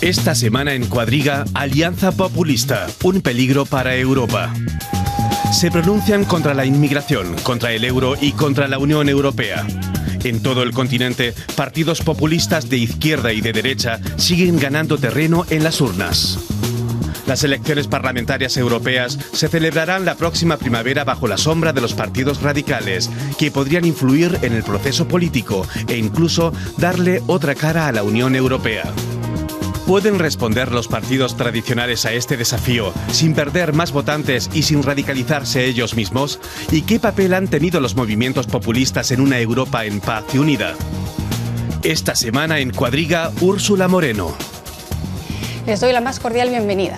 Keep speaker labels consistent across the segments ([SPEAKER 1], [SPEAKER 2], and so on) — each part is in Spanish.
[SPEAKER 1] Esta semana en Cuadriga, Alianza Populista, un peligro para Europa. Se pronuncian contra la inmigración, contra el euro y contra la Unión Europea. En todo el continente, partidos populistas de izquierda y de derecha siguen ganando terreno en las urnas. Las elecciones parlamentarias europeas se celebrarán la próxima primavera bajo la sombra de los partidos radicales, que podrían influir en el proceso político e incluso darle otra cara a la Unión Europea. ¿Pueden responder los partidos tradicionales a este desafío sin perder más votantes y sin radicalizarse ellos mismos? ¿Y qué papel han tenido los movimientos populistas en una Europa en paz y unida? Esta semana en Cuadriga, Úrsula Moreno.
[SPEAKER 2] Les doy la más cordial bienvenida.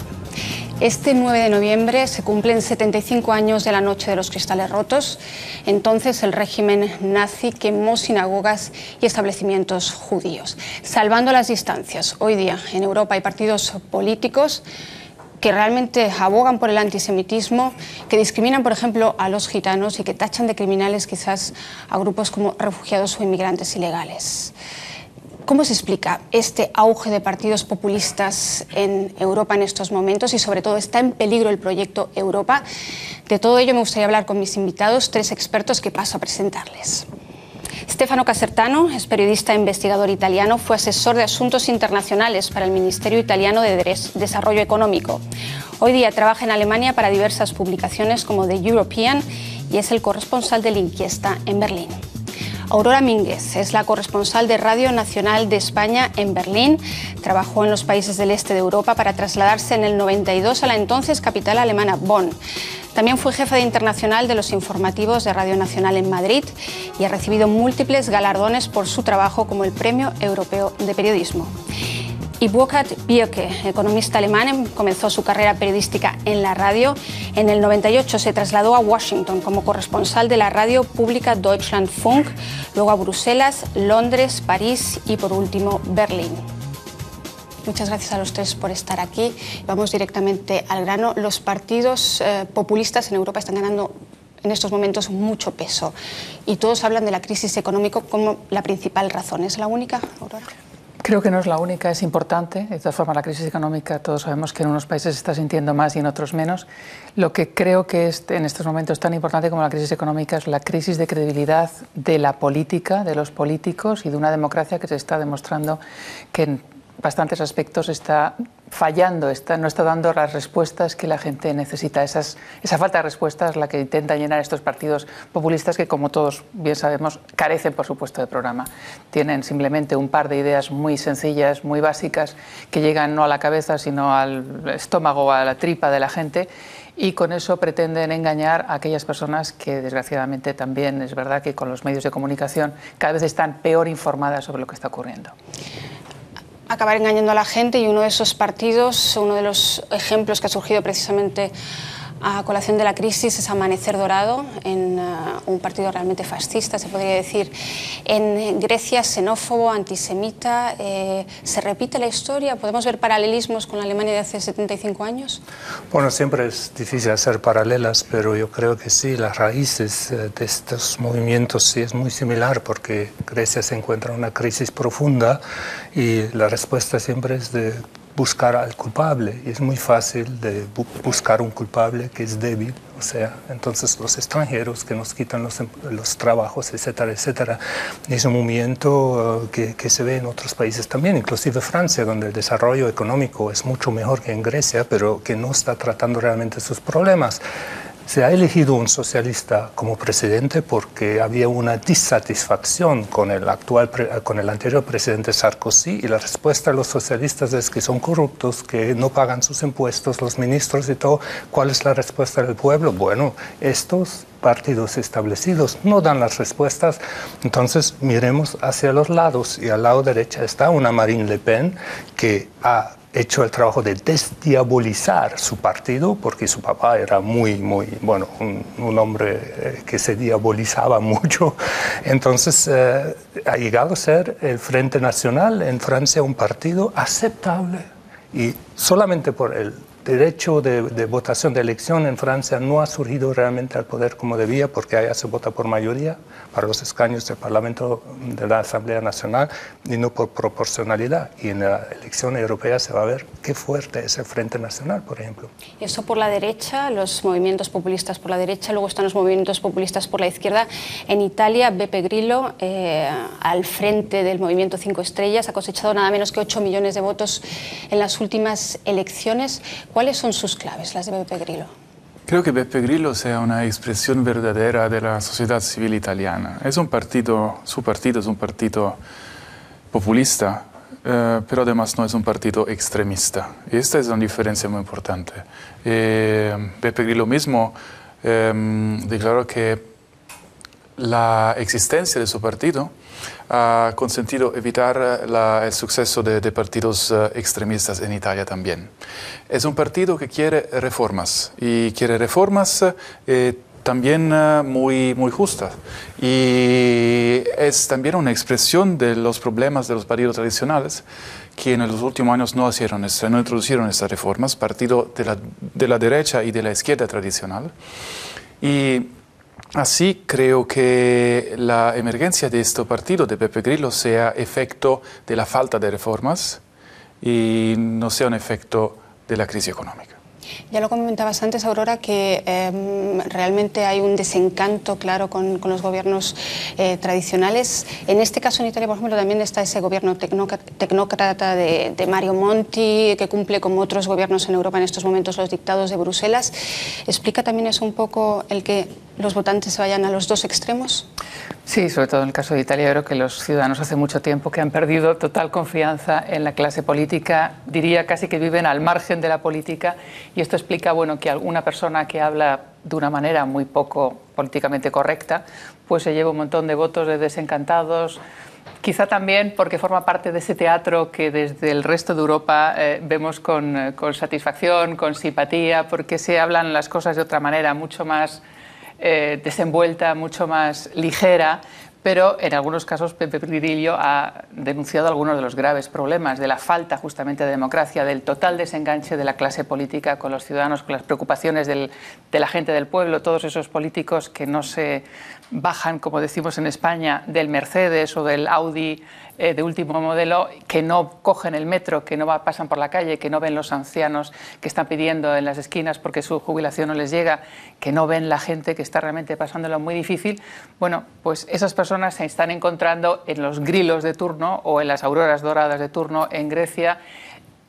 [SPEAKER 2] Este 9 de noviembre se cumplen 75 años de la Noche de los Cristales Rotos. Entonces el régimen nazi quemó sinagogas y establecimientos judíos. Salvando las distancias, hoy día en Europa hay partidos políticos que realmente abogan por el antisemitismo, que discriminan, por ejemplo, a los gitanos y que tachan de criminales quizás a grupos como refugiados o inmigrantes ilegales. ¿Cómo se explica este auge de partidos populistas en Europa en estos momentos y sobre todo está en peligro el proyecto Europa? De todo ello me gustaría hablar con mis invitados, tres expertos que paso a presentarles. Stefano Casertano es periodista e investigador italiano, fue asesor de asuntos internacionales para el Ministerio Italiano de Desarrollo Económico. Hoy día trabaja en Alemania para diversas publicaciones como The European y es el corresponsal de L'Inchiesta en Berlín. Aurora Mínguez es la corresponsal de Radio Nacional de España en Berlín. Trabajó en los países del este de Europa para trasladarse en el 92 a la entonces capital alemana, Bonn. También fue jefa de internacional de los informativos de Radio Nacional en Madrid y ha recibido múltiples galardones por su trabajo como el Premio Europeo de Periodismo. Y Burkhard Bierke, economista alemán, comenzó su carrera periodística en la radio. En el 98 se trasladó a Washington como corresponsal de la radio pública Deutschlandfunk, luego a Bruselas, Londres, París y por último Berlín. Muchas gracias a los tres por estar aquí. Vamos directamente al grano. Los partidos populistas en Europa están ganando en estos momentos mucho peso y todos hablan de la crisis económica como la principal razón. ¿Es la única, Aurora?
[SPEAKER 3] Creo que no es la única, es importante. De todas formas, la crisis económica, todos sabemos que en unos países se está sintiendo más y en otros menos. Lo que creo que es en estos momentos tan importante como la crisis económica es la crisis de credibilidad de la política, de los políticos y de una democracia que se está demostrando que en bastantes aspectos está fallando, no está dando las respuestas que la gente necesita. Esa falta de respuestas es la que intentan llenar estos partidos populistas que, como todos bien sabemos, carecen, por supuesto, de programa. Tienen simplemente un par de ideas muy sencillas, muy básicas, que llegan no a la cabeza, sino al estómago o a la tripa de la gente, y con eso pretenden engañar a aquellas personas que, desgraciadamente, también es verdad que con los medios de comunicación cada vez están peor informadas sobre lo que está ocurriendo.
[SPEAKER 2] Acabar engañando a la gente, y uno de esos partidos, uno de los ejemplos que ha surgido precisamente a colación de la crisis es Amanecer Dorado, en un partido realmente fascista, se podría decir. En Grecia, xenófobo, antisemita, ¿se repite la historia? ¿Podemos ver paralelismos con la Alemania de hace 75 años?
[SPEAKER 4] Bueno, siempre es difícil hacer paralelas, pero yo creo que sí, las raíces de estos movimientos sí es muy similar, porque Grecia se encuentra en una crisis profunda y la respuesta siempre es de buscar al culpable, y es muy fácil de buscar un culpable que es débil, o sea, entonces los extranjeros que nos quitan los trabajos, etcétera, etcétera. Es un movimiento que se ve en otros países también, inclusive Francia, donde el desarrollo económico es mucho mejor que en Grecia, pero que no está tratando realmente sus problemas. Se ha elegido un socialista como presidente porque había una disatisfacción con el anterior presidente Sarkozy, y la respuesta de los socialistas es que son corruptos, que no pagan sus impuestos, los ministros y todo. ¿Cuál es la respuesta del pueblo? Bueno, estos partidos establecidos no dan las respuestas, entonces miremos hacia los lados, y al lado derecho está una Marine Le Pen que ha hecho el trabajo de desdiabolizar su partido, porque su papá era un hombre que se diabolizaba mucho. Entonces ha llegado a ser el Frente Nacional en Francia un partido aceptable, y solamente por el derecho de votación de elección en Francia no ha surgido realmente al poder como debía, porque allá se vota por mayoría para los escaños del Parlamento de la Asamblea Nacional y no por proporcionalidad. Y en la elección europea se va a ver qué fuerte es el Frente Nacional, por ejemplo.
[SPEAKER 2] Y eso por la derecha, los movimientos populistas por la derecha, luego están los movimientos populistas por la izquierda. En Italia, Beppe Grillo, al frente del movimiento 5 Estrellas, ha cosechado nada menos que 8 millones de votos en las últimas elecciones. ¿Cuáles son sus claves, las de Beppe Grillo?
[SPEAKER 5] Creo que Beppe Grillo sea una expresión verdadera de la sociedad civil italiana. Es un partido, su partido es un partido populista, pero además no es un partido extremista. Y esta es una diferencia muy importante. Beppe Grillo mismo declaró que la existencia de su partido ha consentido evitar el suceso de partidos extremistas en Italia también. Es un partido que quiere reformas y quiere reformas también muy justas. Y es también una expresión de los problemas de los partidos tradicionales que en los últimos años no introducieron estas reformas, partido de la derecha y de la izquierda tradicional. Y así creo que la emergencia de este partido de Beppe Grillo sea efecto de la falta de reformas y no sea un efecto de la crisis económica.
[SPEAKER 2] Ya lo comentabas antes, Aurora, que realmente hay un desencanto claro con los gobiernos tradicionales. En este caso, en Italia, por ejemplo, también está ese gobierno tecnócrata de Mario Monti, que cumple como otros gobiernos en Europa en estos momentos los dictados de Bruselas. ¿Explica también eso un poco el que los votantes se vayan a los dos extremos?
[SPEAKER 3] Sí, sobre todo en el caso de Italia, creo que los ciudadanos hace mucho tiempo que han perdido total confianza en la clase política, diría casi que viven al margen de la política, y esto explica, bueno, que alguna persona que habla de una manera muy poco políticamente correcta, pues se lleva un montón de votos de desencantados, quizá también porque forma parte de ese teatro que desde el resto de Europa vemos con satisfacción, con simpatía, porque se hablan las cosas de otra manera, mucho más desenvuelta, mucho más ligera, pero en algunos casos Beppe Grillo ha denunciado algunos de los graves problemas de la falta justamente de democracia, del total desenganche de la clase política con los ciudadanos, con las preocupaciones de la gente del pueblo, todos esos políticos que no se bajan, como decimos en España, del Mercedes o del Audi de último modelo, que no cogen el metro, que no pasan por la calle, que no ven los ancianos que están pidiendo en las esquinas porque su jubilación no les llega, que no ven la gente que está realmente pasándolo muy difícil. Bueno, pues esas personas se están encontrando en los Grillos de turno o en las auroras doradas de turno en Grecia.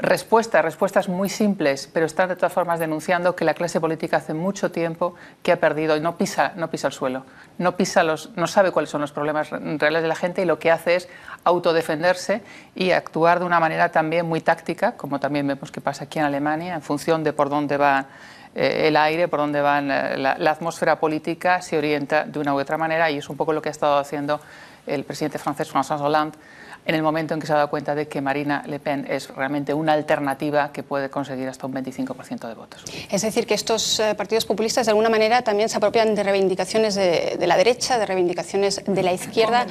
[SPEAKER 3] Respuestas muy simples, pero están de todas formas denunciando que la clase política hace mucho tiempo que ha perdido y no pisa el suelo, no sabe cuáles son los problemas reales de la gente, y lo que hace es autodefenderse y actuar de una manera también muy táctica, como también vemos que pasa aquí en Alemania, en función de por dónde va el aire, por dónde va la atmósfera política, se orienta de una u otra manera, y es un poco lo que ha estado haciendo el presidente francés François Hollande en el momento en que se ha dado cuenta de que Marine Le Pen es realmente una alternativa que puede conseguir hasta un 25% de votos. Es
[SPEAKER 2] decir, que estos partidos populistas de alguna manera también se apropian de reivindicaciones de la derecha, de reivindicacaciones de la izquierda,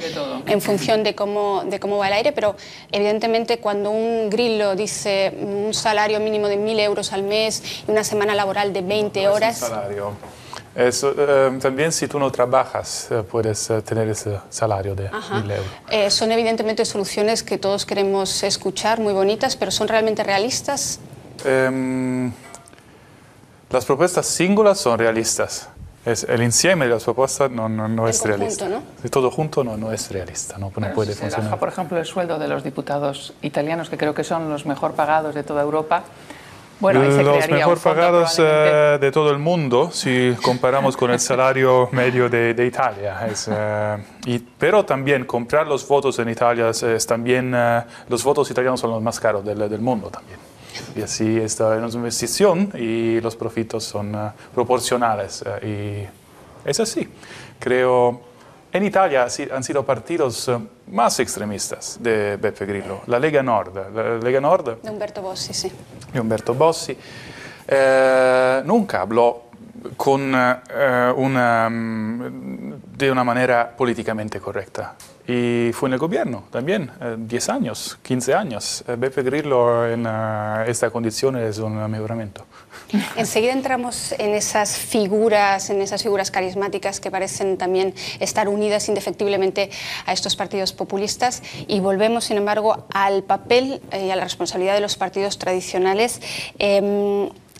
[SPEAKER 2] en función de cómo va el aire, pero evidentemente cuando un Grillo dice un salario mínimo de 1.000 euros al mes y una semana laboral de 20 horas...
[SPEAKER 5] también si tú no trabajas puedes tener ese salario de 1.000 euros.
[SPEAKER 2] Son evidentemente soluciones que todos queremos escuchar, muy bonitas, pero ¿son realmente realistas?
[SPEAKER 5] Las propuestas singulares son realistas. El insieme de las propuestas no es realista.
[SPEAKER 2] ¿No?
[SPEAKER 5] Todo junto no es realista, no puede funcionar.
[SPEAKER 3] Baja, por ejemplo, el sueldo de los diputados italianos, que creo que son los mejor pagados de toda Europa. Bueno,
[SPEAKER 5] los mejor pagados de todo el mundo, si comparamos con el salario medio de Italia. Pero también comprar los votos en Italia es también, los votos italianos son los más caros del mundo también. Y así esta es una investigación y los profitos son proporcionales. Y es así. Creo, en Italia han sido partidos más extremistas de Beppe Grillo. La Lega Nord.
[SPEAKER 2] De Umberto Bossi, sí.
[SPEAKER 5] De Umberto Bossi. Nunca habló de una manera políticamente correcta. Y fue en el gobierno también, 10 años, 15 años. Beppe Grillo en esta condición es un mejoramiento.
[SPEAKER 2] Enseguida entramos en esas figuras carismáticas que parecen también estar unidas indefectiblemente a estos partidos populistas, y volvemos, sin embargo, al papel y a la responsabilidad de los partidos tradicionales.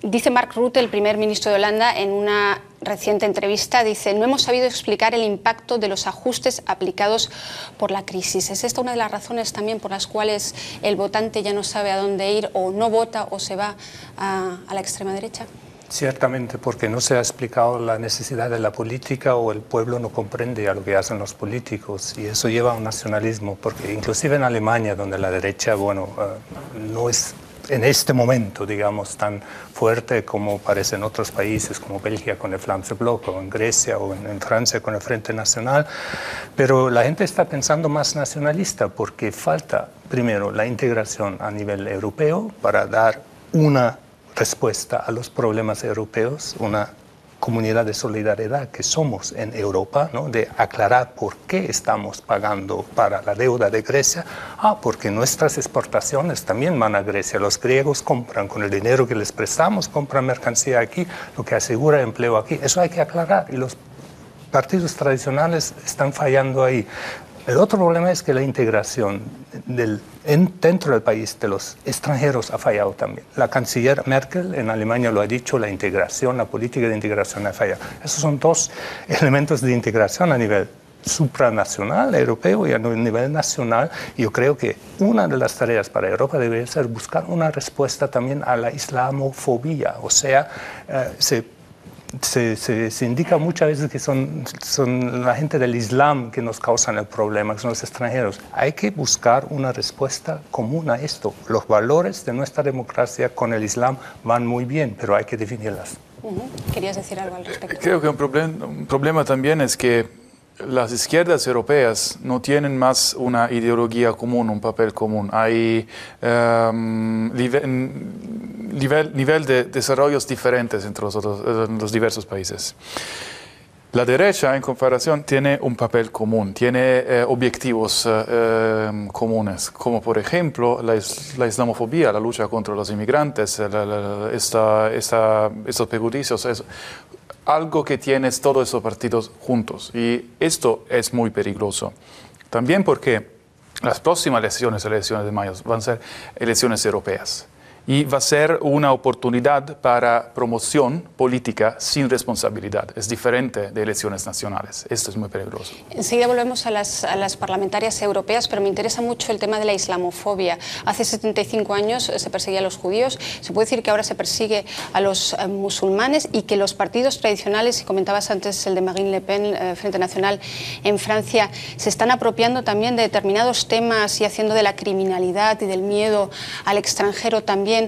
[SPEAKER 2] Dice Mark Rutte, el primer ministro de Holanda, en una reciente entrevista, dice: no hemos sabido explicar el impacto de los ajustes aplicados por la crisis. ¿Es esta una de las razones también por las cuales el votante ya no sabe a dónde ir, o no vota o se va a la extrema derecha?
[SPEAKER 4] Ciertamente, porque no se ha explicado la necesidad de la política, o el pueblo no comprende a lo que hacen los políticos, y eso lleva a un nacionalismo, porque inclusive en Alemania, donde la derecha, no es en este momento, digamos, tan fuerte como parece en otros países, como Bélgica con el Vlaamse Blok, o en Grecia, o en Francia con el Frente Nacional, pero la gente está pensando más nacionalista, porque falta, primero, la integración a nivel europeo para dar una respuesta a los problemas europeos, una comunidad de solidaridad que somos en Europa, ¿no? De aclarar por qué estamos pagando para la deuda de Grecia. Porque nuestras exportaciones también van a Grecia. Los griegos compran con el dinero que les prestamos, compran mercancía aquí, lo que asegura empleo aquí. Eso hay que aclarar, y los partidos tradicionales están fallando ahí. El otro problema es que la integración dentro del país de los extranjeros ha fallado también. La canciller Merkel en Alemania lo ha dicho: la integración, la política de integración ha fallado. Esos son dos elementos de integración a nivel supranacional, europeo, y a nivel nacional. Y yo creo que una de las tareas para Europa debería ser buscar una respuesta también a la islamofobia. O sea, se indica muchas veces que son la gente del Islam que nos causan el problema, que son los extranjeros. Hay que buscar una respuesta común a esto. Los valores de nuestra democracia con el Islam van muy bien, pero hay que definirlas.
[SPEAKER 2] ¿Querías decir algo al respecto?
[SPEAKER 5] Creo que un problema también es que las izquierdas europeas no tienen más una ideología común, un papel común. Hay nivel de desarrollos diferentes entre los diversos países. La derecha, en comparación, tiene un papel común, tiene objetivos comunes, como por ejemplo la islamofobia, la lucha contra los inmigrantes, estos prejuicios, algo que tienes todos esos partidos juntos, y esto es muy peligroso. También porque las próximas elecciones de mayo, van a ser elecciones europeas, y va a ser una oportunidad para promoción política sin responsabilidad. Es diferente de elecciones nacionales. Esto es muy peligroso.
[SPEAKER 2] Enseguida volvemos a las parlamentarias europeas, pero me interesa mucho el tema de la islamofobia. Hace 75 años se perseguía a los judíos. Se puede decir que ahora se persigue a los musulmanes, y que los partidos tradicionales, y comentabas antes el de Marine Le Pen, Frente Nacional en Francia, se están apropiando también de determinados temas y haciendo de la criminalidad y del miedo al extranjero también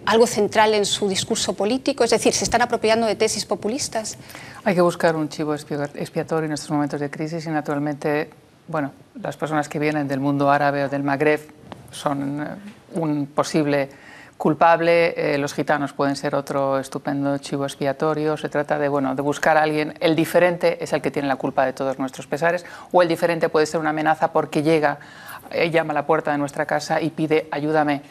[SPEAKER 2] algo central en su discurso político. Es decir, se están apropiando de tesis populistas.
[SPEAKER 3] Hay que buscar un chivo expiatorio en estos momentos de crisis, y naturalmente, las personas que vienen del mundo árabe o del Magreb son un posible culpable. Los gitanos pueden ser otro estupendo chivo expiatorio. Se trata de buscar a alguien. El diferente es el que tiene la culpa de todos nuestros pesares, o el diferente puede ser una amenaza porque llama a la puerta de nuestra casa y pide: ayúdame.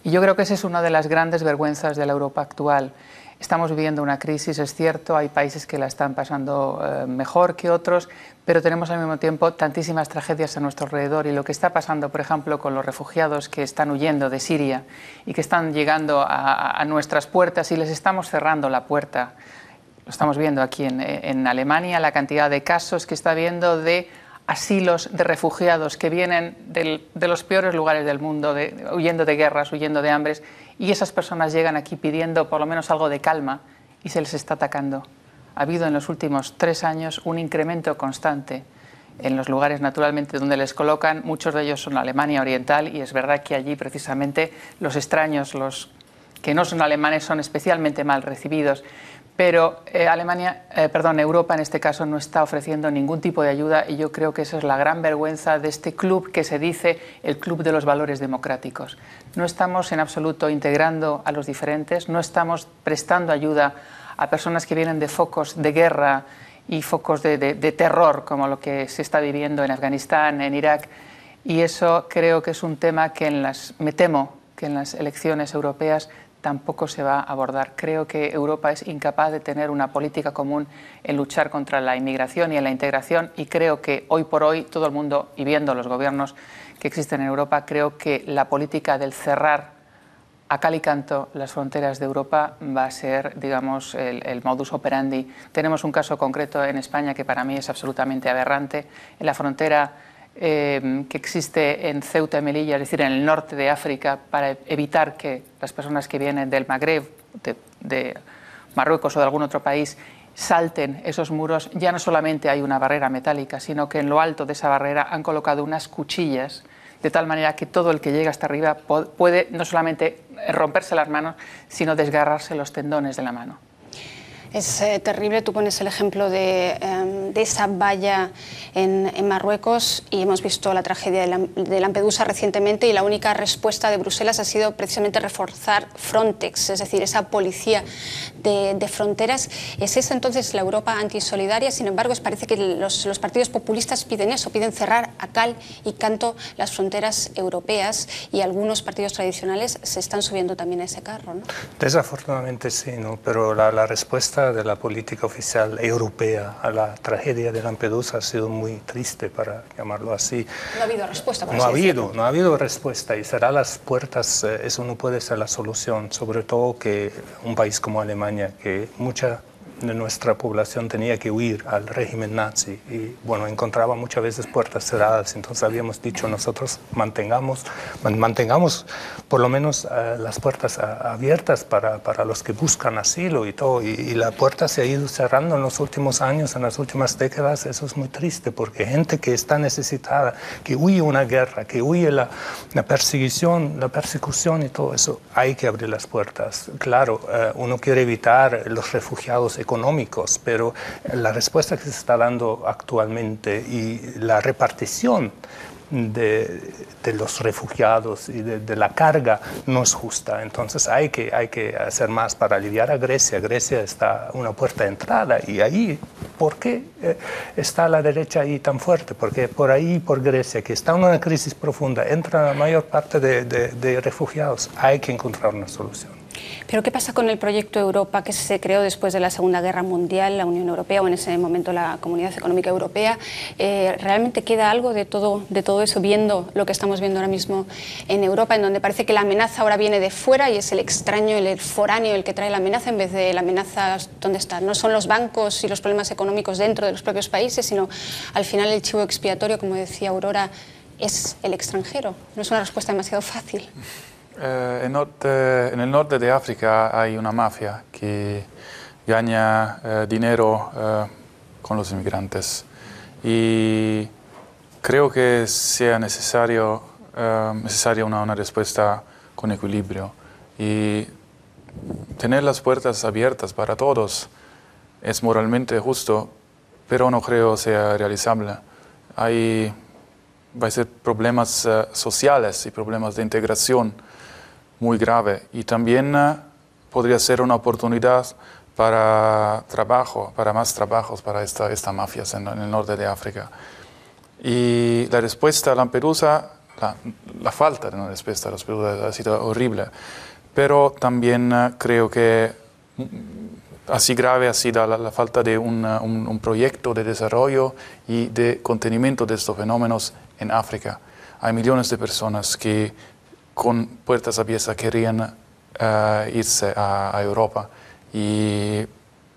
[SPEAKER 3] Y yo creo que esa es una de las grandes vergüenzas de la Europa actual. Estamos viviendo una crisis, es cierto, hay países que la están pasando mejor que otros, pero tenemos al mismo tiempo tantísimas tragedias a nuestro alrededor, y lo que está pasando, por ejemplo, con los refugiados que están huyendo de Siria y que están llegando a nuestras puertas, y les estamos cerrando la puerta. Lo estamos viendo aquí en Alemania, la cantidad de casos que está habiendo de asilos de refugiados que vienen de los peores lugares del mundo, huyendo de guerras, huyendo de hambres, y esas personas llegan aquí pidiendo por lo menos algo de calma, y se les está atacando. Ha habido en los últimos 3 años un incremento constante en los lugares, naturalmente, donde les colocan. Muchos de ellos son Alemania Oriental, y es verdad que allí precisamente los extraños, los que no son alemanes, son especialmente mal recibidos. Pero Europa en este caso no está ofreciendo ningún tipo de ayuda, y yo creo que esa es la gran vergüenza de este club que se dice el club de los valores democráticos. No estamos en absoluto integrando a los diferentes, no estamos prestando ayuda a personas que vienen de focos de guerra y focos de terror, como lo que se está viviendo en Afganistán, en Irak. Y eso creo que es un tema que me temo que en las elecciones europeas tampoco se va a abordar. Creo que Europa es incapaz de tener una política común en luchar contra la inmigración y en la integración, y creo que hoy por hoy todo el mundo, y viendo los gobiernos que existen en Europa, creo que la política del cerrar a cal y canto las fronteras de Europa va a ser, digamos, el modus operandi. Tenemos un caso concreto en España que para mí es absolutamente aberrante. En la frontera que existe en Ceuta y Melilla, es decir, en el norte de África, para evitar que las personas que vienen del Magreb, de Marruecos o de algún otro país, salten esos muros. Ya no solamente hay una barrera metálica, sino que en lo alto de esa barrera han colocado unas cuchillas, de tal manera que todo el que llega hasta arriba puede no solamente romperse las manos, sino desgarrarse los tendones de la mano.
[SPEAKER 2] Es terrible. Tú pones el ejemplo de esa valla en Marruecos, y hemos visto la tragedia de Lampedusa recientemente, y la única respuesta de Bruselas ha sido precisamente reforzar Frontex, es decir, esa policía de fronteras. ¿Es esa entonces la Europa antisolidaria? Sin embargo, parece que los partidos populistas piden eso, piden cerrar a cal y canto las fronteras europeas, y algunos partidos tradicionales se están subiendo también a ese carro, ¿no?
[SPEAKER 4] Desafortunadamente sí, ¿no? Pero la respuesta de la política oficial europea a la tragedia de Lampedusa ha sido muy triste, para llamarlo así.
[SPEAKER 2] No ha habido respuesta, por
[SPEAKER 4] no
[SPEAKER 2] así
[SPEAKER 4] ha
[SPEAKER 2] decirlo.
[SPEAKER 4] No ha habido respuesta, y cerrar las puertas, eso no puede ser la solución, sobre todo que un país como Alemania, que mucha de nuestra población tenía que huir al régimen nazi, y bueno, encontraba muchas veces puertas cerradas. Entonces habíamos dicho nosotros, mantengamos por lo menos las puertas abiertas para los que buscan asilo y todo, y la puerta se ha ido cerrando en los últimos años, en las últimas décadas. Eso es muy triste, porque gente que está necesitada, que huye una guerra, que huye la persecución y todo eso, hay que abrir las puertas. Claro, uno quiere evitar los refugiados económicos, pero la respuesta que se está dando actualmente y la repartición de los refugiados y de la carga no es justa. Entonces hay que hacer más para aliviar a Grecia. Grecia está una puerta de entrada, y ahí, ¿por qué está la derecha ahí tan fuerte? Porque por ahí, por Grecia, que está en una crisis profunda, entra la mayor parte de refugiados. Hay que encontrar una solución.
[SPEAKER 2] Pero ¿qué pasa con el proyecto Europa, que se creó después de la Segunda Guerra Mundial, la Unión Europea, o en ese momento la Comunidad Económica Europea? ¿Realmente queda algo de todo eso, viendo lo que estamos viendo ahora mismo en Europa, en donde parece que la amenaza ahora viene de fuera y es el extraño, el foráneo, el que trae la amenaza, en vez de la amenaza donde está? No son los bancos y los problemas económicos dentro de los propios países, sino al final el chivo expiatorio, como decía Aurora, es el extranjero. ¿No es una respuesta demasiado fácil?
[SPEAKER 5] En el norte de África hay una mafia que gana dinero con los inmigrantes, y creo que sea necesaria una respuesta con equilibrio, y tener las puertas abiertas para todos es moralmente justo, pero no creo sea realizable. Va a ser problemas sociales y problemas de integración muy grave, y también podría ser una oportunidad para más trabajos para estas mafias en el norte de África. Y la respuesta a Lampedusa, la falta de una respuesta a Lampedusa ha sido horrible, pero también creo que así grave ha sido la falta de un proyecto de desarrollo y de contenimiento de estos fenómenos en África. Hay millones de personas que con puertas abiertas querían irse a Europa, y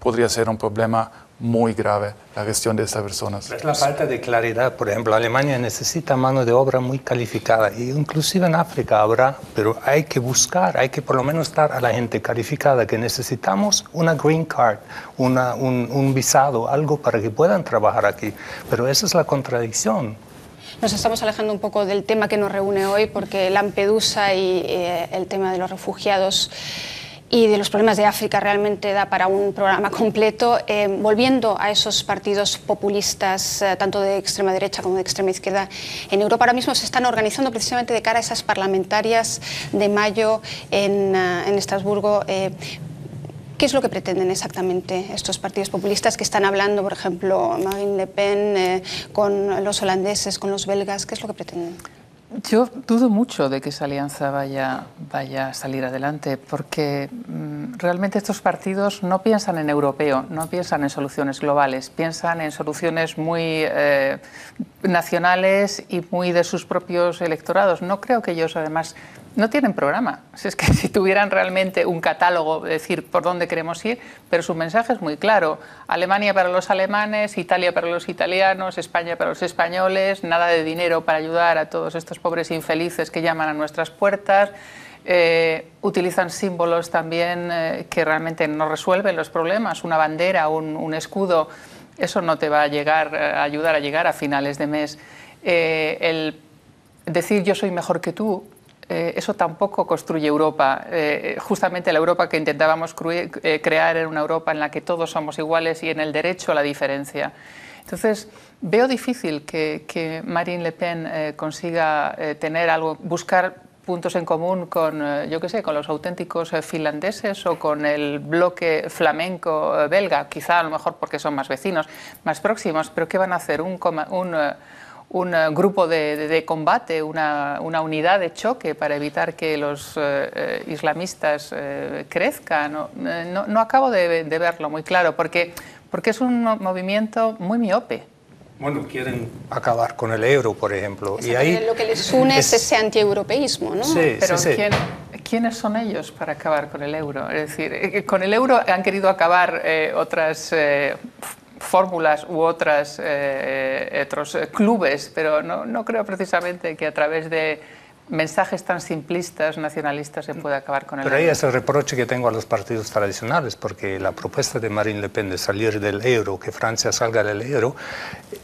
[SPEAKER 5] podría ser un problema muy grave la gestión de estas personas.
[SPEAKER 4] Es la falta de claridad. Por ejemplo, Alemania necesita mano de obra muy calificada, y inclusive en África habrá, pero hay que buscar, hay que por lo menos dar a la gente calificada que necesitamos una green card, un visado, algo para que puedan trabajar aquí. Pero esa es la contradicción.
[SPEAKER 2] Nos estamos alejando un poco del tema que nos reúne hoy, porque Lampedusa y el tema de los refugiados y de los problemas de África realmente da para un programa completo. Volviendo a esos partidos populistas, tanto de extrema derecha como de extrema izquierda, en Europa ahora mismo se están organizando precisamente de cara a esas parlamentarias de mayo en Estrasburgo. ¿Qué es lo que pretenden exactamente estos partidos populistas que están hablando, por ejemplo, Marine Le Pen con los holandeses, con los belgas? ¿Qué es lo que pretenden?
[SPEAKER 3] Yo dudo mucho de que esa alianza vaya a salir adelante, porque realmente estos partidos no piensan en europeo, no piensan en soluciones globales, piensan en soluciones muy nacionales y muy de sus propios electorados. No creo que ellos, además, no tienen programa. Es que si tuvieran realmente un catálogo, decir por dónde queremos ir, pero su mensaje es muy claro. Alemania para los alemanes, Italia para los italianos, España para los españoles, nada de dinero para ayudar a todos estos pobres infelices que llaman a nuestras puertas. Utilizan símbolos también que realmente no resuelven los problemas. Una bandera, un escudo, eso no te va a ayudar a llegar a finales de mes. El decir yo soy mejor que tú, eso tampoco construye Europa. Justamente la Europa que intentábamos crear era una Europa en la que todos somos iguales y en el derecho a la diferencia. Entonces, veo difícil que Marine Le Pen consiga tener algo, buscar puntos en común con, yo qué sé, con los auténticos finlandeses o con el bloque flamenco belga, quizá a lo mejor porque son más vecinos, más próximos, pero ¿qué van a hacer? Un grupo de combate, una unidad de choque para evitar que los islamistas crezcan. No acabo de verlo muy claro, porque es un movimiento muy miope.
[SPEAKER 4] Bueno, quieren acabar con el euro, por ejemplo.
[SPEAKER 2] Y ahí lo que les une es ese antieuropeísmo, ¿no?
[SPEAKER 4] Sí,
[SPEAKER 3] pero
[SPEAKER 4] sí.
[SPEAKER 3] ¿quiénes son ellos para acabar con el euro? Es decir, con el euro han querido acabar otras fórmulas u otros clubes, pero no creo precisamente que a través de mensajes tan simplistas, nacionalistas, se puede acabar con el euro.
[SPEAKER 4] Pero ahí es el reproche que tengo a los partidos tradicionales, porque la propuesta de Marine Le Pen de salir del euro, que Francia salga del euro,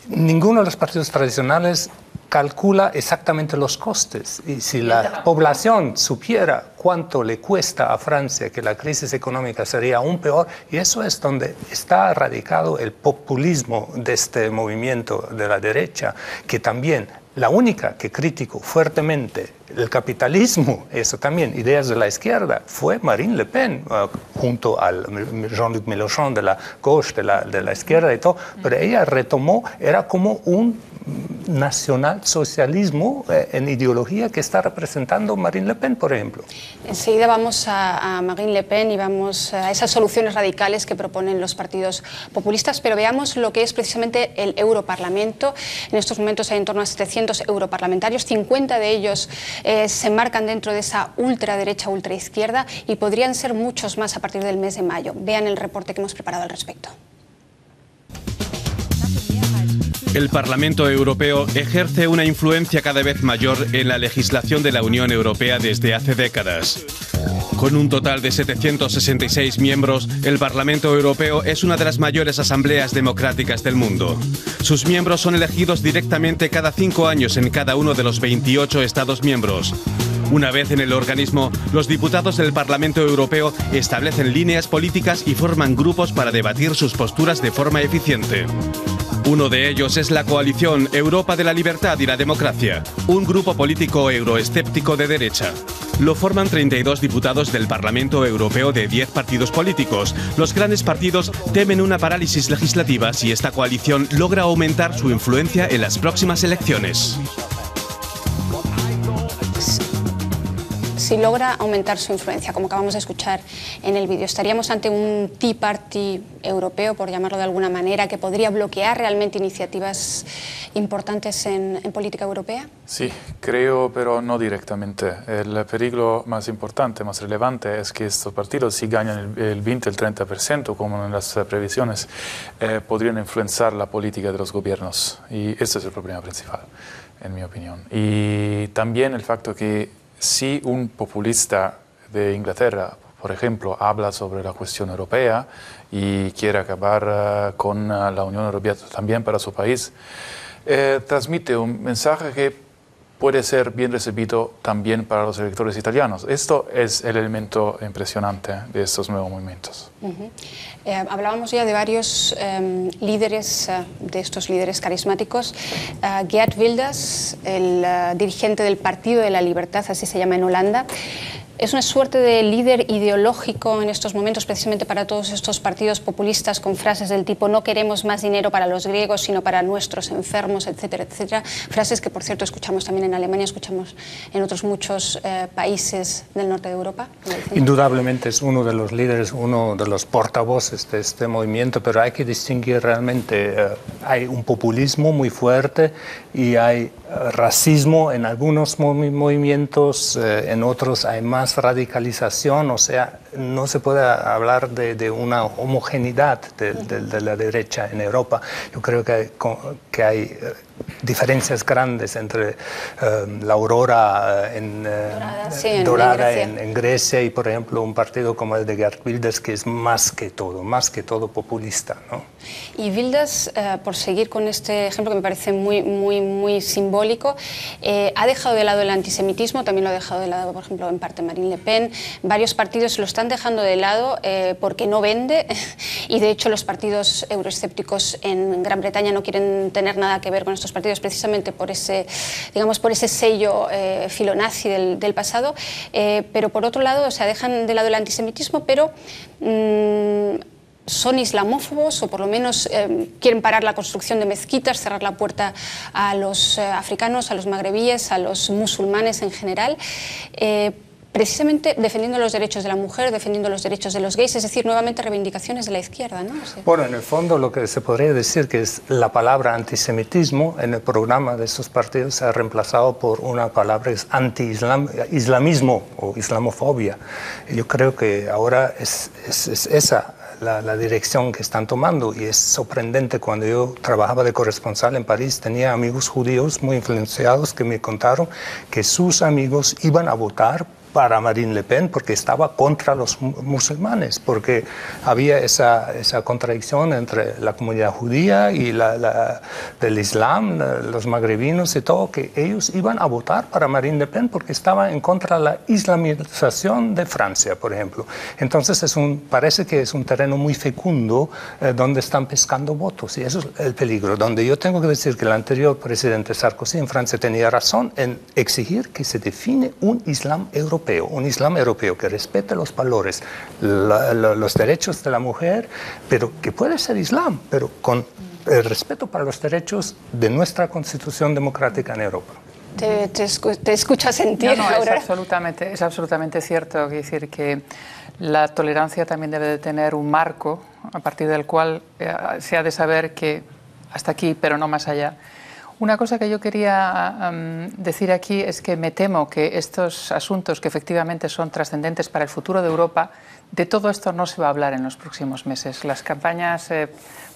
[SPEAKER 4] ninguno de los partidos tradicionales calcula exactamente los costes. Y si la población supiera cuánto le cuesta a Francia, que la crisis económica sería aún peor, y eso es donde está radicado el populismo de este movimiento de la derecha, que también la única que criticó fuertemente el capitalismo, eso también, ideas de la izquierda, fue Marine Le Pen, junto al Jean-Luc Mélenchon de la gauche, de la izquierda y todo, pero ella retomó, era como un nacionalsocialismo en ideología que está representando Marine Le Pen, por ejemplo.
[SPEAKER 2] Enseguida vamos a Marine Le Pen y vamos a esas soluciones radicales que proponen los partidos populistas, pero veamos lo que es precisamente el Europarlamento. En estos momentos hay en torno a 700 europarlamentarios, 50 de ellos se enmarcan dentro de esa ultraderecha, ultraizquierda, y podrían ser muchos más a partir del mes de mayo. Vean el reporte que hemos preparado al respecto.
[SPEAKER 1] El Parlamento Europeo ejerce una influencia cada vez mayor en la legislación de la Unión Europea desde hace décadas. Con un total de 766 miembros, el Parlamento Europeo es una de las mayores asambleas democráticas del mundo. Sus miembros son elegidos directamente cada 5 años en cada uno de los 28 Estados miembros. Una vez en el organismo, los diputados del Parlamento Europeo establecen líneas políticas y forman grupos para debatir sus posturas de forma eficiente. Uno de ellos es la coalición Europa de la Libertad y la Democracia, un grupo político euroescéptico de derecha. Lo forman 32 diputados del Parlamento Europeo de 10 partidos políticos. Los grandes partidos temen una parálisis legislativa si esta coalición logra aumentar su influencia en las próximas elecciones.
[SPEAKER 2] Si logra aumentar su influencia, como acabamos de escuchar en el vídeo, ¿estaríamos ante un Tea Party europeo, por llamarlo de alguna manera, que podría bloquear realmente iniciativas importantes en política europea?
[SPEAKER 5] Sí, creo, pero no directamente. El peligro más importante, más relevante, es que estos partidos, si ganan el 20, el 30%, como en las previsiones, podrían influenciar la política de los gobiernos. Y ese es el problema principal, en mi opinión. Y también el facto que si un populista de Inglaterra, por ejemplo, habla sobre la cuestión europea y quiere acabar con la Unión Europea también para su país, transmite un mensaje que puede ser bien recibido también para los electores italianos. Esto es el elemento impresionante de estos nuevos movimientos.
[SPEAKER 2] Hablábamos ya de varios líderes, de estos líderes carismáticos. Geert Wilders, el dirigente del Partido de la Libertad, así se llama en Holanda, Es una suerte de líder ideológico en estos momentos, precisamente para todos estos partidos populistas con frases del tipo no queremos más dinero para los griegos, sino para nuestros enfermos, etcétera, etcétera. Frases que, por cierto, escuchamos también en Alemania, escuchamos en otros muchos países del norte de Europa.
[SPEAKER 4] Indudablemente es uno de los líderes, uno de los portavoces de este movimiento, pero hay que distinguir realmente. Hay un populismo muy fuerte y hay racismo en algunos movimientos, en otros hay más radicalización, o sea, no se puede hablar de una homogeneidad de la derecha en Europa. Yo creo que hay diferencias grandes entre la Aurora dorada en Grecia y, por ejemplo, un partido como el de Geert Wilders, que es más que todo populista, ¿no?
[SPEAKER 2] Y Wilders, por seguir con este ejemplo que me parece muy simbólico, ha dejado de lado el antisemitismo, también lo ha dejado de lado, por ejemplo, en parte Marine Le Pen. Varios partidos lo están dejando de lado porque no vende, y de hecho los partidos euroescépticos en Gran Bretaña no quieren tener nada que ver con estos partidos precisamente por ese, digamos, por ese sello filonazi del pasado, pero por otro lado, o sea, dejan de lado el antisemitismo, pero son islamófobos, o por lo menos quieren parar la construcción de mezquitas, cerrar la puerta a los africanos, a los magrebíes, a los musulmanes en general, precisamente defendiendo los derechos de la mujer, defendiendo los derechos de los gays, es decir, nuevamente reivindicaciones de la izquierda, ¿no? O sea,
[SPEAKER 4] bueno, en el fondo lo que se podría decir que es la palabra antisemitismo en el programa de estos partidos se ha reemplazado por una palabra que es anti-islamismo o islamofobia. Y yo creo que ahora es esa la dirección que están tomando, y es sorprendente. Cuando yo trabajaba de corresponsal en París tenía amigos judíos muy influenciados que me contaron que sus amigos iban a votar para Marine Le Pen porque estaba contra los musulmanes, porque había esa contradicción entre la comunidad judía y del Islam, los magrebinos y todo, que ellos iban a votar para Marine Le Pen porque estaba en contra de la islamización de Francia, por ejemplo. Entonces parece que es un terreno muy fecundo donde están pescando votos, y eso es el peligro, donde yo tengo que decir que el anterior presidente Sarkozy en Francia tenía razón en exigir que se define un Islam europeo, un Islam europeo que respete los valores, los derechos de la mujer, pero que puede ser Islam, pero con el respeto para los derechos de nuestra Constitución democrática en Europa.
[SPEAKER 2] Te escucho sentir.
[SPEAKER 3] No, es absolutamente cierto. Quiero decir que la tolerancia también debe de tener un marco a partir del cual se ha de saber que hasta aquí, pero no más allá. Una cosa que yo quería decir aquí es que me temo que estos asuntos, que efectivamente son trascendentes para el futuro de Europa, de todo esto no se va a hablar en los próximos meses. Las campañas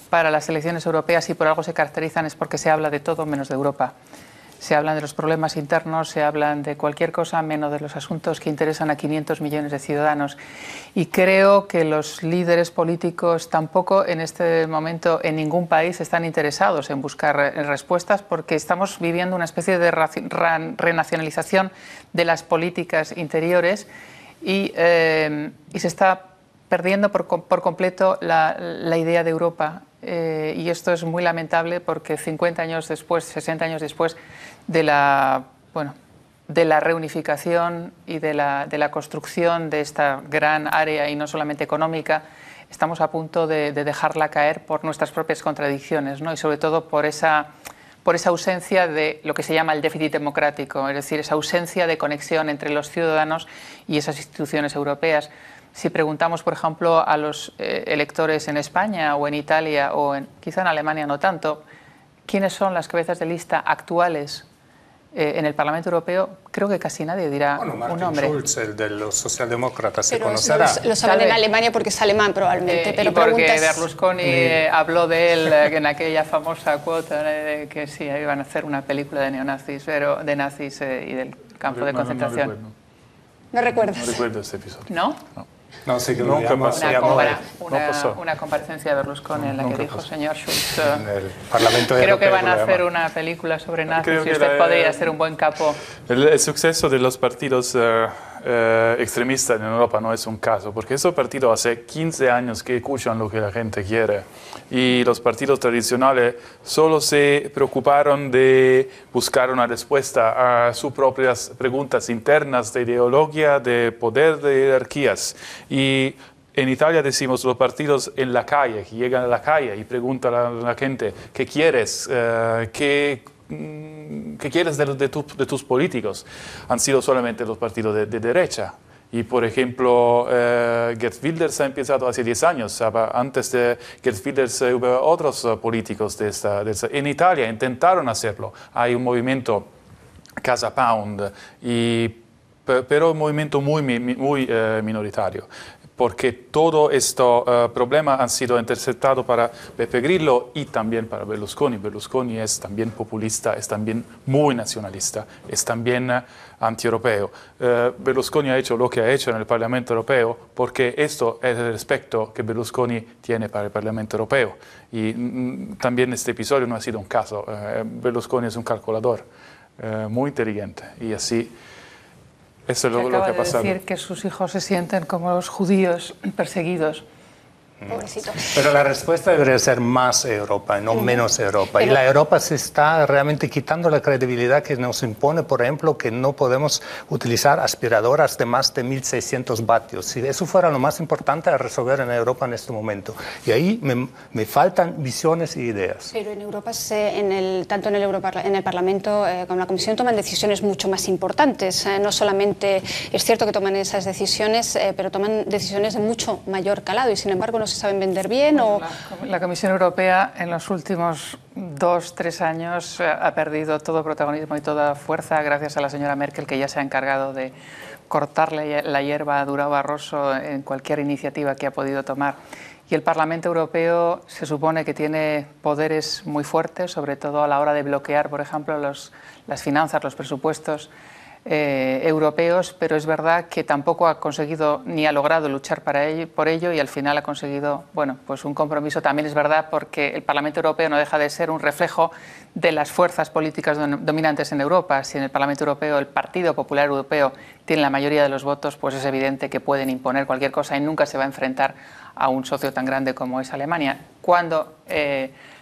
[SPEAKER 3] para las elecciones europeas, si por algo se caracterizan, es porque se habla de todo menos de Europa. Se hablan de los problemas internos, se hablan de cualquier cosa menos de los asuntos que interesan a 500 millones de ciudadanos. Y creo que los líderes políticos tampoco en este momento en ningún país están interesados en buscar respuestas, porque estamos viviendo una especie de renacionalización de las políticas interiores y se está perdiendo por completo la idea de Europa. Y esto es muy lamentable porque 50 años después, 60 años después de la reunificación y de la construcción de esta gran área, y no solamente económica, estamos a punto de dejarla caer por nuestras propias contradicciones, ¿no? Y sobre todo por esa ausencia de lo que se llama el déficit democrático, es decir, esa ausencia de conexión entre los ciudadanos y esas instituciones europeas. Si preguntamos, por ejemplo, a los electores en España o en Italia o quizá en Alemania no tanto, ¿quiénes son las cabezas de lista actuales en el Parlamento Europeo? Creo que casi nadie dirá un nombre.
[SPEAKER 4] Martin Schulz, el de los socialdemócratas, se
[SPEAKER 2] pero
[SPEAKER 4] conocerá.
[SPEAKER 2] Lo saben en Alemania porque es alemán probablemente. Pero
[SPEAKER 3] y porque Berlusconi habló de él en aquella famosa cuota de que sí, iban a hacer una película de neonazis, pero de nazis y del campo de concentración.
[SPEAKER 2] No recuerdas.
[SPEAKER 5] No recuerdo este episodio.
[SPEAKER 3] ¿No?
[SPEAKER 4] No, sí que
[SPEAKER 5] nunca pasó.
[SPEAKER 3] Una comparecencia de Berlusconi en la que dijo, señor Schulz,
[SPEAKER 4] en el Parlamento
[SPEAKER 3] creo que van a hacer una película sobre nazis y usted podría ser un buen capo.
[SPEAKER 5] El suceso de los partidos extremista en Europa no es un caso, porque esos partidos hace 15 años que escuchan lo que la gente quiere y los partidos tradicionales solo se preocuparon de buscar una respuesta a sus propias preguntas internas de ideología, de poder, de jerarquías. Y en Italia decimos los partidos en la calle, que llegan a la calle y preguntan a la gente ¿qué quieres? ¿Qué quieres de tus políticos? Han sido solamente los partidos de derecha. Y, por ejemplo, Geert Wilders ha empezado hace 10 años. Antes de Geert Wilders hubo otros políticos en Italia intentaron hacerlo. Hay un movimiento Casa Pound, pero un movimiento muy minoritario. Porque todo este problema han sido interceptados para Beppe Grillo y también para Berlusconi. Berlusconi es también populista, es también muy nacionalista, es también anti-europeo. Berlusconi ha hecho lo que ha hecho en el Parlamento Europeo porque esto es el respeto que Berlusconi tiene para el Parlamento Europeo. Y también este episodio no ha sido un caso. Berlusconi es un calculador muy inteligente y así... Eso es lo que ha pasado.
[SPEAKER 3] Decir que sus hijos se sienten como los judíos perseguidos.
[SPEAKER 2] Pobrecito.
[SPEAKER 4] Pero la respuesta debería ser más Europa, no menos Europa. Y la Europa se está realmente quitando la credibilidad que nos impone, por ejemplo, que no podemos utilizar aspiradoras de más de 1.600 vatios. Si eso fuera lo más importante a resolver en Europa en este momento. Y ahí me faltan visiones y ideas.
[SPEAKER 2] Pero en Europa, tanto en el Parlamento como en la Comisión, toman decisiones mucho más importantes. No solamente es cierto que toman esas decisiones, pero toman decisiones de mucho mayor calado y, sin embargo, no se saben vender bien.
[SPEAKER 3] La Comisión Europea en los últimos 2-3 años ha perdido todo protagonismo y toda fuerza gracias a la señora Merkel, que ya se ha encargado de cortarle la hierba a Durão Barroso en cualquier iniciativa que ha podido tomar. Y el Parlamento Europeo se supone que tiene poderes muy fuertes, sobre todo a la hora de bloquear, por ejemplo, las finanzas, los presupuestos europeos, pero es verdad que tampoco ha conseguido ni ha logrado luchar por ello y al final ha conseguido, bueno, pues un compromiso. También es verdad porque el Parlamento Europeo no deja de ser un reflejo de las fuerzas políticas dominantes en Europa. Si en el Parlamento Europeo el Partido Popular Europeo tiene la mayoría de los votos, pues es evidente que pueden imponer cualquier cosa y nunca se va a enfrentar a un socio tan grande como es Alemania. Cuando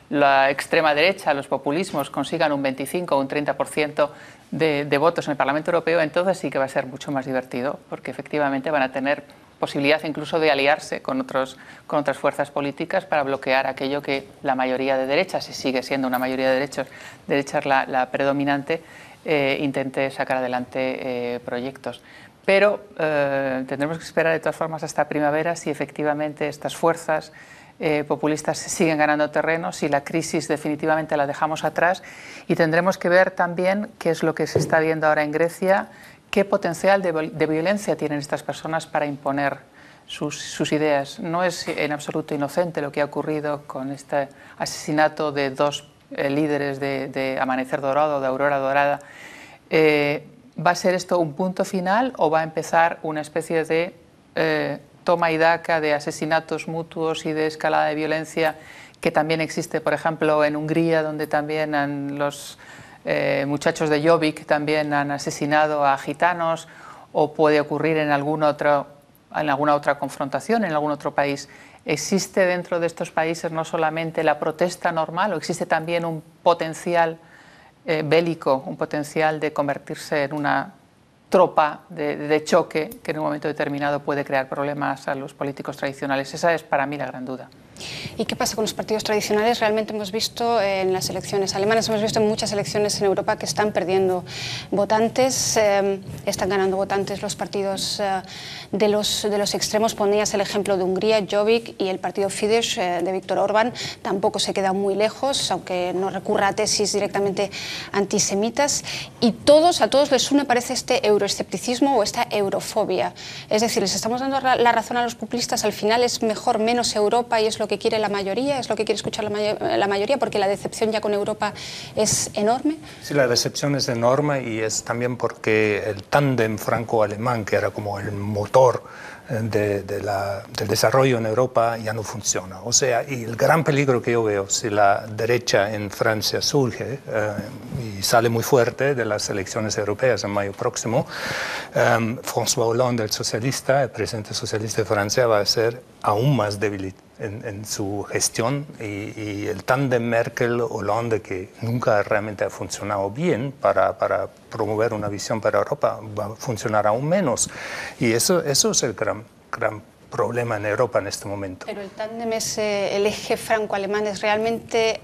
[SPEAKER 3] la extrema derecha, los populismos, consigan un 25 o un 30% de votos en el Parlamento Europeo, entonces sí que va a ser mucho más divertido, porque efectivamente van a tener posibilidad incluso de aliarse con otras fuerzas políticas para bloquear aquello que la mayoría de derechas, si sigue siendo una mayoría de derechas la predominante, intente sacar adelante proyectos. Pero tendremos que esperar de todas formas hasta primavera si efectivamente estas fuerzas populistas siguen ganando terreno, si la crisis definitivamente la dejamos atrás, y tendremos que ver también qué es lo que se está viendo ahora en Grecia, qué potencial de violencia tienen estas personas para imponer sus ideas. No es en absoluto inocente lo que ha ocurrido con este asesinato de dos líderes de Amanecer Dorado, de Aurora Dorada. ¿Va a ser esto un punto final o va a empezar una especie de toma y daca, de asesinatos mutuos y de escalada de violencia que también existe, por ejemplo, en Hungría, donde también los muchachos de Jobbik también han asesinado a gitanos, o puede ocurrir en alguna otra confrontación en algún otro país? ¿Existe dentro de estos países no solamente la protesta normal, o existe también un potencial bélico, un potencial de convertirse en una tropa de choque que en un momento determinado puede crear problemas a los políticos tradicionales? Esa es para mí la gran duda.
[SPEAKER 2] ¿Y qué pasa con los partidos tradicionales? Realmente hemos visto en las elecciones alemanas, hemos visto en muchas elecciones en Europa que están perdiendo votantes, están ganando votantes los partidos de los extremos. Ponías el ejemplo de Hungría, Jobbik, y el partido Fidesz de Viktor Orbán tampoco se queda muy lejos, aunque no recurra a tesis directamente antisemitas. Y a todos les une, parece, este euroescepticismo o esta eurofobia. Es decir, les estamos dando la razón a los populistas. Al final es mejor menos Europa y es lo que quiere la mayoría, es lo que quiere escuchar la mayoría, porque la decepción ya con Europa es enorme.
[SPEAKER 4] Sí, la decepción es enorme, y es también porque el tándem franco-alemán, que era como el motor del desarrollo en Europa ya no funciona. O sea, y el gran peligro que yo veo si la derecha en Francia surge y sale muy fuerte de las elecciones europeas en mayo próximo, François Hollande, el socialista, el presidente socialista de Francia, va a ser aún más débil en su gestión y el tándem Merkel-Hollande, que nunca realmente ha funcionado bien para promover una visión para Europa, va a funcionar aún menos. Y eso es el gran problema en Europa en este momento.
[SPEAKER 2] Pero el tándem es el eje franco-alemán, ¿es realmente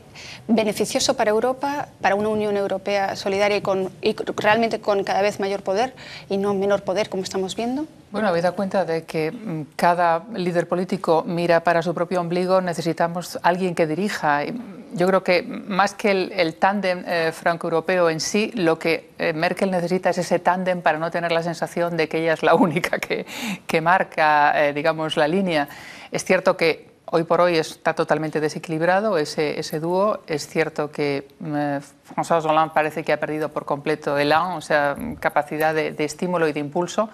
[SPEAKER 2] beneficioso para Europa, para una Unión Europea solidaria y realmente con cada vez mayor poder y no menor poder, como estamos viendo?
[SPEAKER 3] Bueno, habida cuenta de que cada líder político mira para su propio ombligo, necesitamos alguien que dirija. Yo creo que más que el tándem franco-europeo en sí, lo que Merkel necesita es ese tándem para no tener la sensación de que ella es la única que marca, digamos, la línea. Es cierto que hoy por hoy está totalmente desequilibrado ese dúo. Es cierto que François Hollande parece que ha perdido por completo élan, o sea, capacidad de estímulo y de impulso.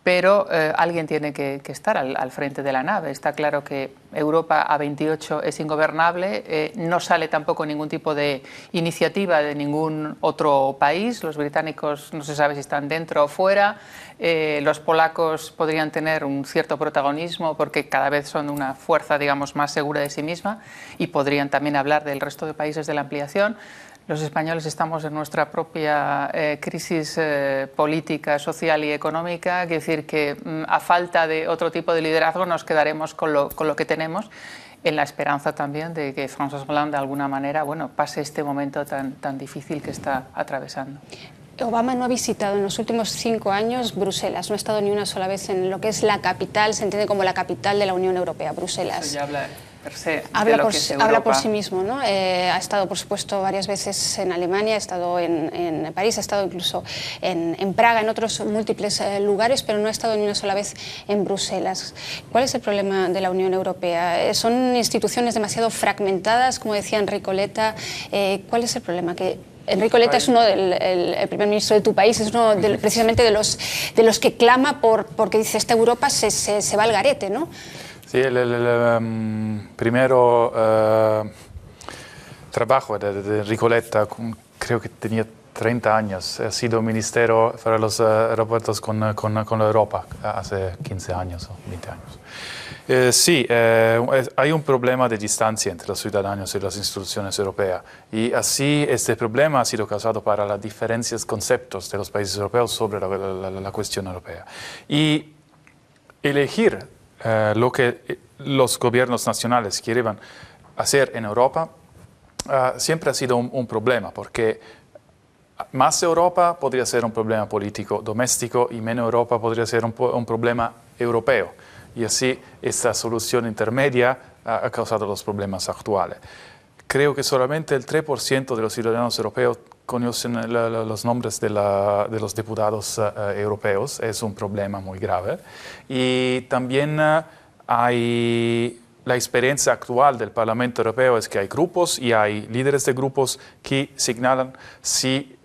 [SPEAKER 3] Pero alguien tiene que estar al frente de la nave. Está claro que Europa a 28 es ingobernable, no sale tampoco ningún tipo de iniciativa de ningún otro país. Los británicos no se sabe si están dentro o fuera. Los polacos podrían tener un cierto protagonismo porque cada vez son una fuerza, digamos, más segura de sí misma y podrían también hablar del resto de países de la ampliación. Los españoles estamos en nuestra propia crisis política, social y económica, quiere decir que a falta de otro tipo de liderazgo nos quedaremos con lo que tenemos, en la esperanza también de que François Hollande de alguna manera pase este momento tan difícil que está atravesando.
[SPEAKER 2] Obama no ha visitado en los últimos 5 años Bruselas, no ha estado ni una sola vez en lo que es la capital, se entiende como la capital de la Unión Europea, Bruselas.
[SPEAKER 3] Eso ya habla per se
[SPEAKER 2] habla por sí mismo, ¿no? Ha estado, por supuesto, varias veces en Alemania, ha estado en París, ha estado incluso en Praga, en otros múltiples lugares, pero no ha estado ni una sola vez en Bruselas. ¿Cuál es el problema de la Unión Europea? ¿Son instituciones demasiado fragmentadas, como decía Enrico Letta? ¿Cuál es el problema? Que Enrico Letta es uno el primer ministro de tu país, es uno precisamente de los que clama porque dice esta Europa se va al garete, ¿no?
[SPEAKER 5] Sí, el primero trabajo de Enrico Letta, creo que tenía 30 años, ha sido ministro para los aeropuertos con la Europa hace 15 años o 20 años. Sí, hay un problema de distancia entre los ciudadanos y las instituciones europeas y así este problema ha sido causado por las diferencias conceptos de los países europeos sobre la cuestión europea. Y elegir lo que los gobiernos nacionales querían hacer en Europa siempre ha sido un problema, porque más Europa podría ser un problema político doméstico y menos Europa podría ser un problema europeo. Y así esta solución intermedia ha causado los problemas actuales. Creo que solamente el 3% de los ciudadanos europeos conocen los nombres de los diputados europeos. Es un problema muy grave. Y también hay la experiencia actual del Parlamento Europeo es que hay grupos y hay líderes de grupos que señalan si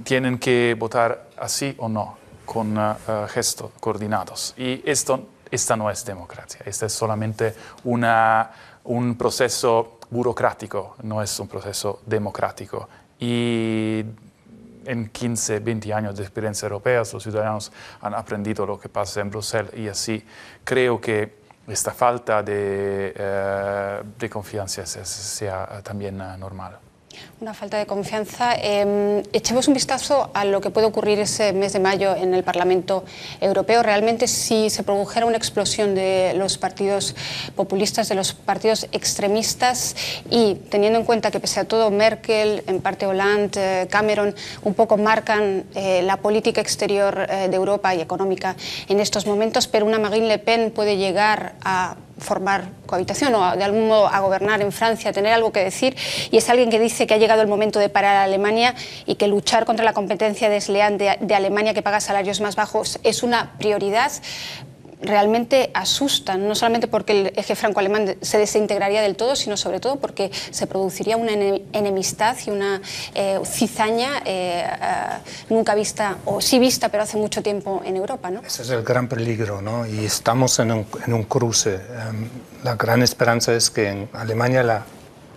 [SPEAKER 5] tienen que votar así o no, con gestos coordinados. Y esta no es democracia, esta es solamente un proceso burocrático, no es un proceso democrático. Y en 15, 20 años de experiencia europea, los ciudadanos han aprendido lo que pasa en Bruselas y así creo que esta falta de confianza sea también normal.
[SPEAKER 2] Una falta de confianza. Echemos un vistazo a lo que puede ocurrir ese mes de mayo en el Parlamento Europeo. Realmente, si se produjera una explosión de los partidos populistas, de los partidos extremistas, y teniendo en cuenta que pese a todo Merkel, en parte Hollande, Cameron, un poco marcan la política exterior de Europa y económica en estos momentos, pero una Marine Le Pen puede llegar a formar cohabitación o de algún modo a gobernar en Francia, tener algo que decir, y es alguien que dice que ha llegado el momento de parar a Alemania y que luchar contra la competencia desleal de Alemania, que paga salarios más bajos, es una prioridad. realmente asustan, no solamente porque el eje franco-alemán se desintegraría del todo, sino sobre todo porque se produciría una enemistad y una cizaña nunca vista, o sí vista, pero hace mucho tiempo en Europa, ¿no?
[SPEAKER 4] Ese es el gran peligro, ¿no? Y estamos en un cruce. La gran esperanza es que en Alemania la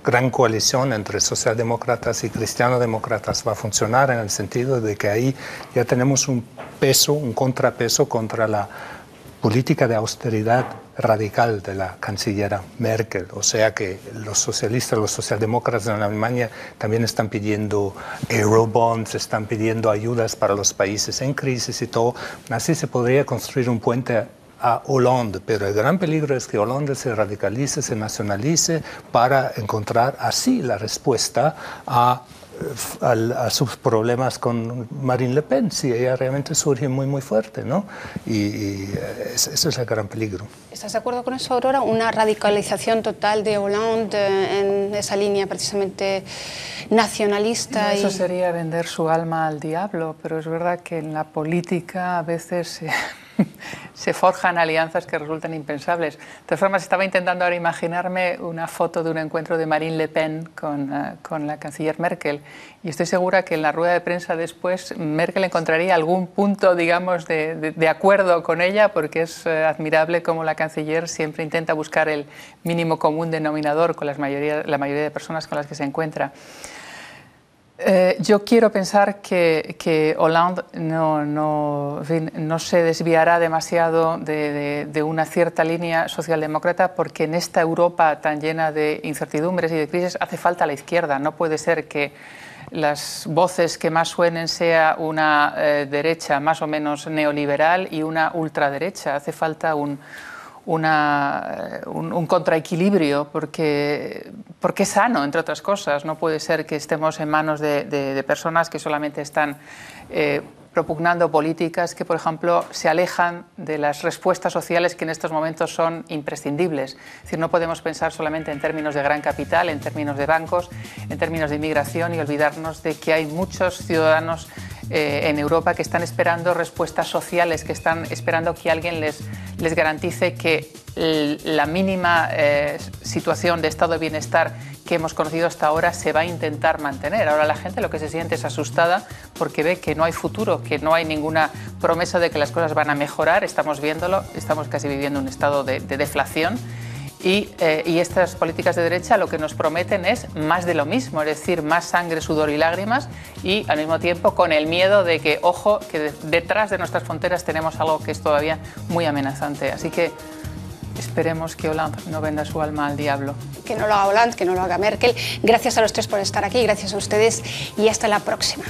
[SPEAKER 4] gran coalición entre socialdemócratas y cristianodemócratas va a funcionar, en el sentido de que ahí ya tenemos un peso, un contrapeso contra la política de austeridad radical de la canciller Merkel. O sea que los socialistas, los socialdemócratas en Alemania también están pidiendo eurobonds, están pidiendo ayudas para los países en crisis y todo. Así se podría construir un puente a Hollande, pero el gran peligro es que Hollande se radicalice, se nacionalice para encontrar así la respuesta a sus problemas con Marine Le Pen, si ella realmente surge muy fuerte, ¿no? Y ese es el gran peligro.
[SPEAKER 2] ¿Estás de acuerdo con eso, Aurora? Una radicalización total de Hollande en esa línea precisamente nacionalista.
[SPEAKER 3] No, eso sería vender su alma al diablo, pero es verdad que en la política a veces se forjan alianzas que resultan impensables. De todas formas, estaba intentando ahora imaginarme una foto de un encuentro de Marine Le Pen con la canciller Merkel, y estoy segura que en la rueda de prensa después Merkel encontraría algún punto, digamos, de acuerdo con ella, porque es admirable cómo la canciller siempre intenta buscar el mínimo común denominador con la mayoría de personas con las que se encuentra. Yo quiero pensar que Hollande no se desviará demasiado de una cierta línea socialdemócrata, porque en esta Europa tan llena de incertidumbres y de crisis hace falta la izquierda. No puede ser que las voces que más suenen sea una derecha más o menos neoliberal y una ultraderecha. Hace falta un contraequilibrio, porque es sano, entre otras cosas. No puede ser que estemos en manos de personas que solamente están propugnando políticas que, por ejemplo, se alejan de las respuestas sociales que en estos momentos son imprescindibles. Es decir, no podemos pensar solamente en términos de gran capital, en términos de bancos, en términos de inmigración, y olvidarnos de que hay muchos ciudadanos en Europa que están esperando respuestas sociales, que están esperando que alguien les garantice que la mínima situación de estado de bienestar que hemos conocido hasta ahora se va a intentar mantener. Ahora la gente lo que se siente es asustada porque ve que no hay futuro, que no hay ninguna promesa de que las cosas van a mejorar. Estamos viéndolo, estamos casi viviendo un estado de deflación. Y estas políticas de derecha lo que nos prometen es más de lo mismo, es decir, más sangre, sudor y lágrimas, y al mismo tiempo con el miedo de que, ojo, que detrás de nuestras fronteras tenemos algo que es todavía muy amenazante. Así que esperemos que Hollande no venda su alma al diablo.
[SPEAKER 2] Que no lo haga Hollande, que no lo haga Merkel. Gracias a los tres por estar aquí, gracias a ustedes y hasta la próxima.